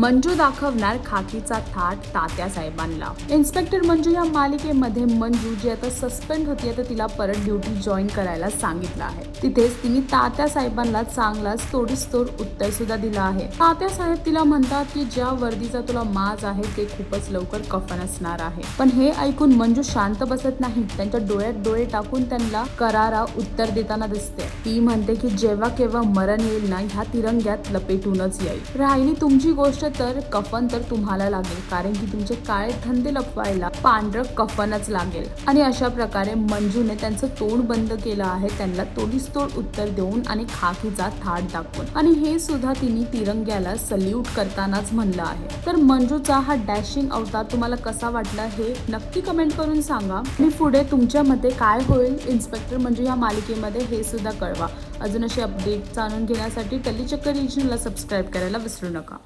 मंजू दाखवणार खाकीचा थाट तात्यासाहेबांना। इन्स्पेक्टर मंजू या मालिकेमध्ये मंजू जी आता सस्पेंड होती तर तिला परत ड्युटी जॉईन करायला सांगितलं आहे। तिथेच तिने तात्यासाहेबांना चांगलाच तोडीसतोड उत्तर सुद्धा दिलं आहे। तात्यासाहेब तिला म्हणतात की ज्या वर्दीचा तुला माज आहे ते खूपच लवकर कफन असणार आहे। पण हे ऐकून मंजू शांत बसत नाही, त्यांच्या डोळ्यात डोळे टाकून त्यांना करारा उत्तर देताना दिसते। ती म्हणते की जेव्हा केव्हा मरण येईल ना, ह्या तिरंग्यात लपेटूनच येईल। राहिली तुमची गोष्ट तर कफन तर तुम्हाला लागेल, कारण की तुमचे काळे धंदे लपवायला पांढरं कफनच लागेल। आणि अशा प्रकारे मंजूने त्यांचं तोंड बंद केलं आहे, त्यांना तोडीसतोड उत्तर देऊन आणि खाकीचा थाट दाखवून। आणि हे सुद्धा तिने तिरंग्याला सल्यूट करतानाच म्हणलं आहे। तर मंजूचा हा डॅशिंग अवतार तुम्हाला कसा वाटला हे नक्की कमेंट करून सांगा। आणि पुढे तुमच्या मते काय होईल इन्स्पेक्टर मंजू या मालिकेमध्ये हे सुद्धा कळवा। अजून असे अपडेट जाणून घेण्यासाठी टलीचक्कर रिजनला सबस्क्राईब करायला विसरू नका।